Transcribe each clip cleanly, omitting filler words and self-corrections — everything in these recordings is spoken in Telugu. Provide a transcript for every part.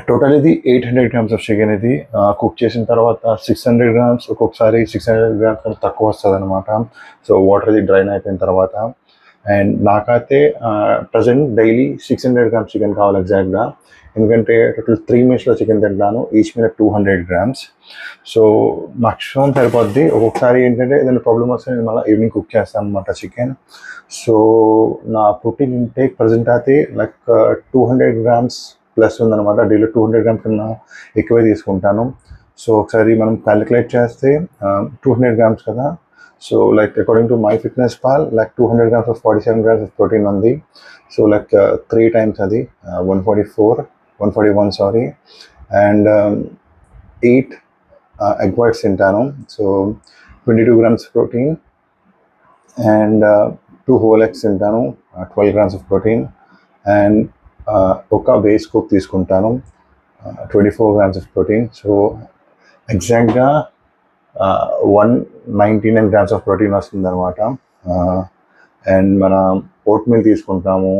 టోటల్ ఇది 800 గ్రామ్స్ ఆఫ్ చికెన్. ఇది కుక్ చేసిన తర్వాత 600 గ్రామ్స్, ఒక్కొక్కసారి 600 గ్రామ్స్ కంటే తక్కువ వస్తుంది అనమాట. సో వాటర్ ఇది డ్రైన్ అయిపోయిన తర్వాత. అండ్ నాకైతే ప్రజెంట్ డైలీ 600 గ్రామ్స్ చికెన్ కావాలి ఎగ్జాక్ట్గా. ఎందుకంటే టోటల్ 3 మీల్స్లో చికెన్ తింటాను, ఈచ్ మీద 200 గ్రామ్స్. సో మాక్సిమం సరిపోద్ది. ఒక్కొక్కసారి ఏంటంటే ఏదైనా ప్రాబ్లమ్ వస్తే నేను మళ్ళీ ఈవినింగ్ కుక్ చేస్తాను అనమాట చికెన్. సో నా ప్రోటీన్ ఇంటేక్ ప్రజెంట్ అయితే లైక్ 200 గ్రామ్స్ ప్లస్ ఉందన్నమాట. డైలీ 200 గ్రామ్స్ కన్నా ఎక్కువే తీసుకుంటాను. సో ఒకసారి మనం క్యాలిక్యులేట్ చేస్తే 200 గ్రామ్స్ కదా. So like according to my fitness pal like 200 grams of 47 grams of protein ఉంది. సో లైక్ 3 టైమ్స్ అది 141 సారీ. అండ్ 8 ఎగ్ వైట్స్ తింటాను. So 22 grams protein. And 2 whole eggs తింటాను, 12 గ్రామ్స్ ఆఫ్ ప్రోటీన్. అండ్ ఒక బేస్ కుక్ తీసుకుంటాను, 24 గ్రామ్స్ ఆఫ్ ప్రోటీన్. సో ఎగ్జాక్ట్గా 199 గ్రామ్స్ ఆఫ్ ప్రోటీన్ వస్తుంది అనమాట. అండ్ మన ఓట్ మీల్ తీసుకుంటాము,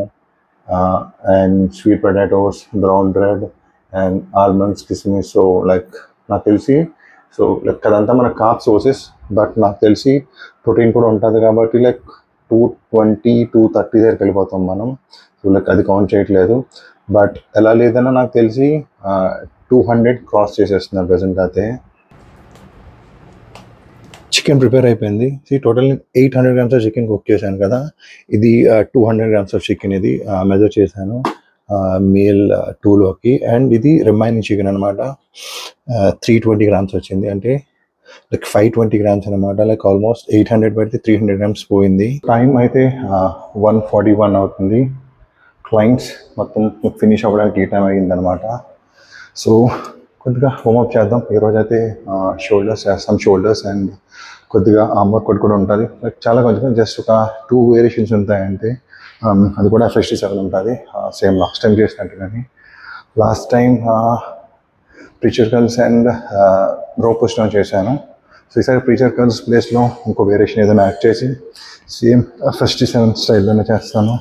and sweet potatoes, brown bread, and almonds, కిస్మిస్. సో లైక్ నాకు తెలిసి సో లైక్ అదంతా మన కార్బ్ సోర్సెస్, బట్ నాకు తెలిసి ప్రోటీన్ కూడా ఉంటుంది కాబట్టి లైక్ 220, 230 దగ్గరికి వెళ్ళిపోతాం మనం. సో లైక్ అది కౌంట్ చేయట్లేదు. బట్ ఎలా లేదన్నా నాకు తెలిసి 200 క్రాస్ చేసేస్తున్నారు ప్రజెంట్ అయితే. చికెన్ ప్రిపేర్ అయిపోయింది. Total 800 grams of chicken cook చేశాను కదా. ఇది 200 గ్రామ్స్ ఆఫ్ చికెన్ ఇది మెజర్ చేశాను మీల్ 2లోకి. అండ్ ఇది రిమైనింగ్ చికెన్ అనమాట. 320 గ్రామ్స్ వచ్చింది, అంటే లైక్ 520 గ్రామ్స్ అనమాట. లైక్ ఆల్మోస్ట్ 800 పెడితే 300 గ్రామ్స్ పోయింది. టైం అయితే 1:41 అవుతుంది. క్లయింట్స్ మొత్తం ఫినిష్ అవ్వడానికి ఈ టైం అయ్యిందనమాట. సో కొద్దిగా వార్మప్ చేద్దాం. ఈరోజు అయితే షోల్డర్స్ చేస్తాం, షోల్డర్స్ అండ్ కొద్దిగా ఆర్మ్ వర్కౌట్ కూడా ఉంటుంది. లైక్ చాలా కొంచెం జస్ట్ ఒక 2 వేరియేషన్స్ ఉంటాయంటే, అది కూడా FST7 ఉంటుంది. సేమ్ లాస్ట్ టైం చేసినట్టు. కానీ last time preacher curls and rope push చేశాను. సో ఈసారి ప్రీచర్ కర్ల్స్ ప్లేస్లో ఇంకో వేరియేషన్ ఏదైనా యాడ్ చేసి సేమ్ FST7 స్టైల్లోనే చేస్తాను.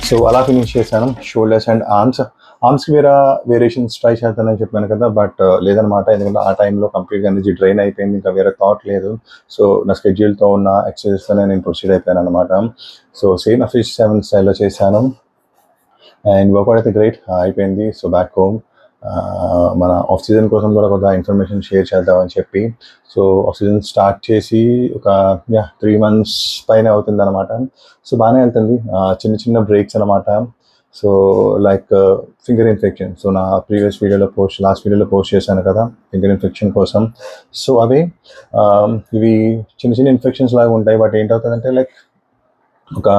సో అలా ఫినిష్ చేశాను షోల్డర్స్ అండ్ ఆర్మ్స్కి వేరియేషన్స్ ట్రై చేస్తానని చెప్పాను కదా, బట్ లేదనమాట. ఎందుకంటే ఆ టైంలో కంప్లీట్గా ఎనర్జీ డ్రైన్ అయిపోయింది, ఇంకా వేరే థాట్ లేదు. సో నా స్కెడ్యూల్తో ఉన్న ఎక్సర్సైజెస్తోనే నేను ప్రొసీడ్ అయిపోయాను అనమాట. సో సేమ్ అఫీష్ 7 స్టైల్లో చేశాను అండ్ వర్కౌట్ అయితే గ్రేట్ అయిపోయింది. సో బ్యాక్ హోమ్ మన ఆఫ్ సీజన్ కోసం కూడా కొంత ఇన్ఫర్మేషన్ షేర్ చేద్దామని చెప్పి, సో ఆఫ్ సీజన్ స్టార్ట్ చేసి ఒక 3 months పైన అవుతుంది అనమాట. సో బాగానే వెళ్తుంది, చిన్న చిన్న బ్రేక్స్ అనమాట. So like finger infection, so నా లాస్ట్ వీడియోలో పోస్ట్ చేశాను కదా ఫింగర్ ఇన్ఫెక్షన్ కోసం. సో అవి ఇవి చిన్న చిన్న ఇన్ఫెక్షన్స్ లాగా ఉంటాయి, బట్ ఏంటవుతుందంటే లైక్ ఒక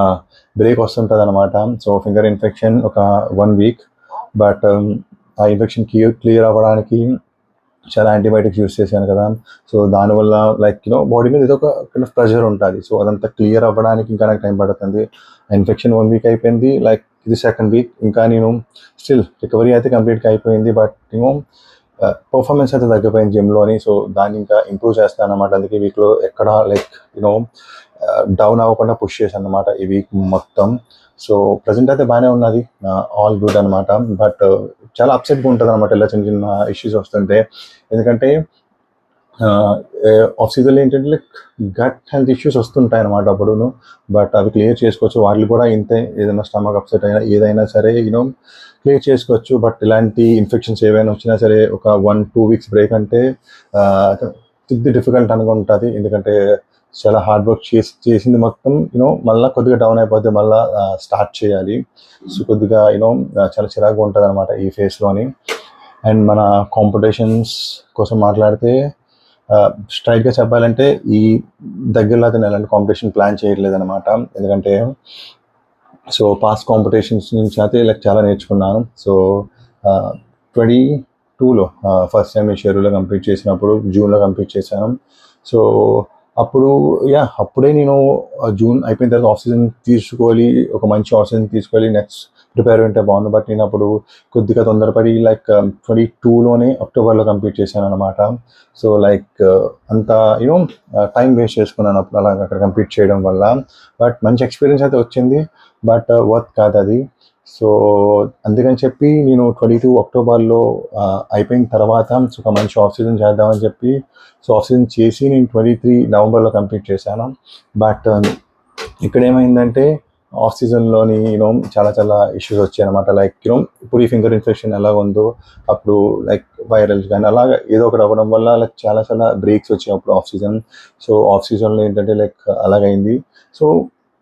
బ్రేక్ వస్తుంటుంది అనమాట. సో ఫింగర్ ఇన్ఫెక్షన్ ఒక 1 week, బట్ ఆ ఇన్ఫెక్షన్ క్లియర్ అవ్వడానికి చాలా యాంటీబయాటిక్స్ యూస్ చేశాను కదా. సో దానివల్ల లైక్ బాడీ మీద ఏదో ఒక కైండ్ ఆఫ్ ప్రెషర్ ఉంటుంది. సో అదంతా క్లియర్ అవ్వడానికి ఇంకా నాకు టైం పడుతుంది. ఇన్ఫెక్షన్ 1 week అయిపోయింది, లైక్ ఇది 2nd week. ఇంకా నేను స్టిల్ రికవరీ అయితే కంప్లీట్గా అయిపోయింది, బట్ పర్ఫార్మెన్స్ అయితే తగ్గిపోయింది జిమ్లోని. సో దాన్ని ఇంకా ఇంప్రూవ్ చేస్తాను అనమాట. అందుకే వీక్లో ఎక్కడ లైక్ డౌన్ అవ్వకుండా పుష్ చేశాను అనమాట ఈ వీక్ మొత్తం. సో ప్రజెంట్ అయితే బాగానే ఉన్నది, ఆల్ గుడ్ అనమాట. బట్ చాలా అప్సెట్గా ఉంటుంది అనమాట ఇలా చిన్న చిన్న ఇష్యూస్ వస్తుంటే. ఎందుకంటే ఆఫ్ సీజన్లో ఏంటంటే లైక్ గట్ హెల్త్ ఇష్యూస్ వస్తుంటాయి అనమాట అప్పుడును, బట్ అవి క్లియర్ చేసుకోవచ్చు. వాళ్ళు కూడా ఇంతే, ఏదైనా స్టమక్ అప్సెట్ అయినా ఏదైనా సరే క్లియర్ చేసుకోవచ్చు. బట్ ఇలాంటి ఇన్ఫెక్షన్స్ ఏవైనా వచ్చినా సరే ఒక 1-2 weeks బ్రేక్ అంటే ఇది డిఫికల్ట్ అనుకుంటుంది. ఎందుకంటే చాలా హార్డ్ వర్క్ చేసింది మొత్తం మళ్ళీ కొద్దిగా డౌన్ అయిపోతే మళ్ళీ స్టార్ట్ చేయాలి. సో కొద్దిగా చాలా చిరాకుగా ఉంటుంది అనమాట ఈ ఫేస్లోని. అండ్ మన కాంపిటీషన్స్ కోసం మాట్లాడితే స్ట్రైట్గా చెప్పాలంటే ఈ దగ్గరలో అయితే నేను ఎలాంటి కాంపిటీషన్ ప్లాన్ చేయట్లేదు అనమాట. ఎందుకంటే సో పాస్ట్ కాంపిటీషన్స్ నుంచి అయితే లైక్ చాలా నేర్చుకున్నాను. సో 2022లో ఫస్ట్ టైం షెడ్యూల్లో కంప్లీట్ చేసినప్పుడు జూన్లో కంప్లీట్ చేశాను. సో అప్పుడే నేను జూన్ అయిపోయిన తర్వాత ఆఫ్ సీజన్ తీసుకోవాలి, ఒక మంచి ఆఫ్ సీజన్ తీసుకోవాలి, నెక్స్ట్ ప్రిపేర్ ఉంటే బాగుంది. బట్ నేను అప్పుడు కొద్దిగా తొందరపడి లైక్ 2022లోనే అక్టోబర్లో కంప్లీట్ చేశాను అనమాట. సో లైక్ అంత టైం వేస్ట్ చేసుకున్నాను అప్పుడు అలా అక్కడ కంప్లీట్ చేయడం వల్ల. బట్ మంచి ఎక్స్పీరియన్స్ అయితే వచ్చింది, బట్ వర్త్ కాదు అది. సో అందుకని చెప్పి నేను 22 అక్టోబర్లో అయిపోయిన తర్వాత ఒక మంచి ఆఫ్ సీజన్ చేద్దామని చెప్పి సో ఆఫ్ సీజన్ చేసి నేను 23 నవంబర్లో కంప్లీట్ చేశాను. బట్ ఇక్కడ ఏమైందంటే ఆఫ్ సీజన్లోని చాలా చాలా ఇష్యూస్ వచ్చాయి అనమాట. లైక్ ఇప్పుడు ఈ ఫింగర్ ఇన్ఫెక్షన్ ఎలా ఉందో అప్పుడు లైక్ వైరల్స్ కానీ అలాగా ఏదో ఒకటి అవ్వడం వల్ల లైక్ చాలా చాలా బ్రేక్స్ వచ్చాయి అప్పుడు ఆఫ్ సీజన్. సో ఆఫ్ సీజన్లో ఏంటంటే లైక్ అలాగైంది. సో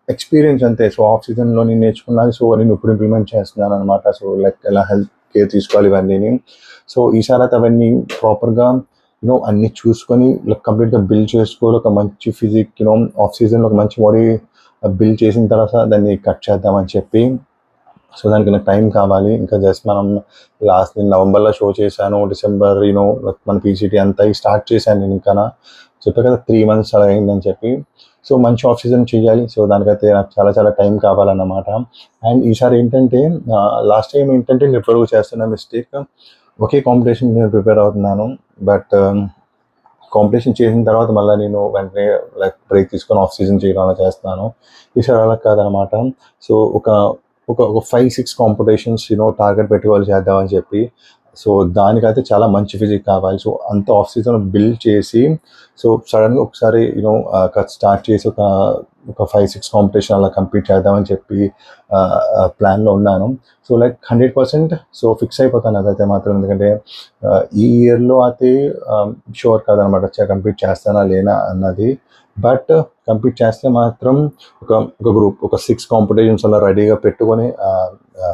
ఎక్స్పీరియన్స్ అంతే. సో ఆఫ్ సీజన్లో నేను నేర్చుకున్నాను, సో నేను ఇప్పుడు ఇంప్లిమెంట్ చేస్తున్నాను అనమాట. సో లైక్ ఎలా హెల్త్ కేర్ తీసుకోవాలి ఇవన్నీ. సో ఈసారి అయితే అవన్నీ ప్రాపర్గా అన్నీ చూసుకొని లైక్ కంప్లీట్గా బిల్డ్ చేసుకోవాలి. ఒక మంచి ఫిజిక్ ఆఫ్ సీజన్లో ఒక మంచి బాడీ బిల్డ్ చేసిన తర్వాత దాన్ని కట్ చేద్దామని చెప్పి. సో దానికి నాకు టైం కావాలి. ఇంకా జస్ట్ మనం లాస్ట్ నేను నవంబర్లో షో చేశాను, డిసెంబర్ మన పీసీటీ అంతా స్టార్ట్ చేశాను. నేను ఇంకా చెప్పే కదా 3 months అలా అయిందని చెప్పి. సో మంచి ఆఫ్ సీజన్ చేయాలి, సో దానికైతే నాకు చాలా చాలా టైం కావాలన్నమాట. అండ్ ఈసారి ఏంటంటే లాస్ట్ టైం ఏంటంటే నేను ఎప్పుడు చేస్తున్న మిస్టేక్, ఒకే కాంపిటీషన్ నేను ప్రిపేర్ అవుతున్నాను, బట్ కాంపిటీషన్ చేసిన తర్వాత మళ్ళీ నేను వెంటనే లైక్ బ్రేక్ తీసుకొని ఆఫ్ సీజన్ చేయడం అలా చేస్తున్నాను. ఈసారి అలా కాదనమాట. సో ఒక 5-6 కాంపిటీషన్స్ టార్గెట్ పెట్టుకోవాలి చేద్దామని చెప్పి. సో దానికైతే చాలా మంచి ఫిజిక్ కావాలి. సో అంత ఆఫ్ సీజన్ బిల్డ్ చేసి సో సడన్గా ఒకసారి స్టార్ట్ చేసి ఒక 5-6 కాంపిటీషన్ అలా కంప్లీట్ చేద్దామని చెప్పి ప్లాన్లో ఉన్నాను. సో లైక్ 100% సో ఫిక్స్ అయిపోతాను అదైతే మాత్రం. ఎందుకంటే ఈ ఇయర్లో అయితే షూర్ కాదనమాట కంప్లీట్ చేస్తానా లేనా అన్నది. బట్ కంప్లీట్ చేస్తే మాత్రం ఒక గ్రూప్ ఒక 6 కాంపిటీషన్స్ అలా రెడీగా పెట్టుకొని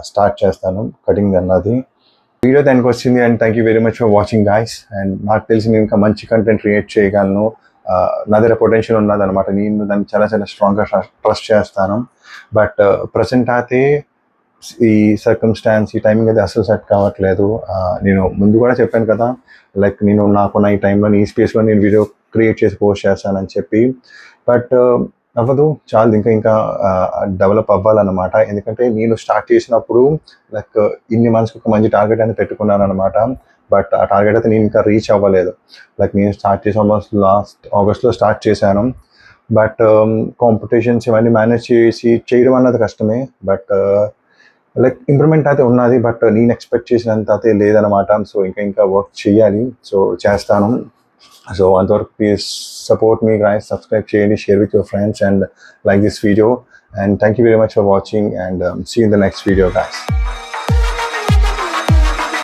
స్టార్ట్ చేస్తాను కటింగ్ అన్నది. వీడియో దానికి వచ్చింది and thank you very much for watching guys. And నాకు తెలిసి నేను ఇంకా మంచి కంటెంట్ క్రియేట్ చేయగలను, నా దగ్గర పొటెన్షియల్ ఉన్నదనమాట. నేను దాన్ని చాలా చాలా స్ట్రాంగ్గా ట్రస్ట్ చేస్తాను. బట్ ప్రజెంట్ అయితే ఈ సర్కమ్స్టాన్స్ ఈ టైమింగ్ అయితే అసలు సెట్ కావట్లేదు. నేను ముందు కూడా చెప్పాను కదా లైక్ నాకున్న ఈ టైంలో ఈ స్పేస్లో నేను వీడియో క్రియేట్ చేసి పోస్ట్ చేస్తానని చెప్పి. బట్ అవ్వదు, చాలు ఇంకా డెవలప్ అవ్వాలన్నమాట. ఎందుకంటే నేను స్టార్ట్ చేసినప్పుడు లైక్ ఇన్ని మంత్స్కి ఒక మంచి టార్గెట్ అనేది పెట్టుకున్నాను అనమాట. బట్ ఆ టార్గెట్ అయితే నేను ఇంకా రీచ్ అవ్వలేదు. లైక్ నేను స్టార్ట్ చేసి ఆల్మోస్ట్ లాస్ట్ ఆగస్ట్లో స్టార్ట్ చేశాను. బట్ కాంపిటీషన్స్ ఇవన్నీ మేనేజ్ చేయడం అన్నది కష్టమే. బట్ లైక్ ఇంప్రూవ్మెంట్ అయితే ఉన్నది, బట్ నేను ఎక్స్పెక్ట్ చేసినంత అయితే లేదనమాట. సో ఇంకా వర్క్ చేయాలి, సో చేస్తాను. సో అంతవరకు please support me guys, subscribe చేయండి, share with your friends and like this video, and thank you very much for watching, and see you in the next video guys.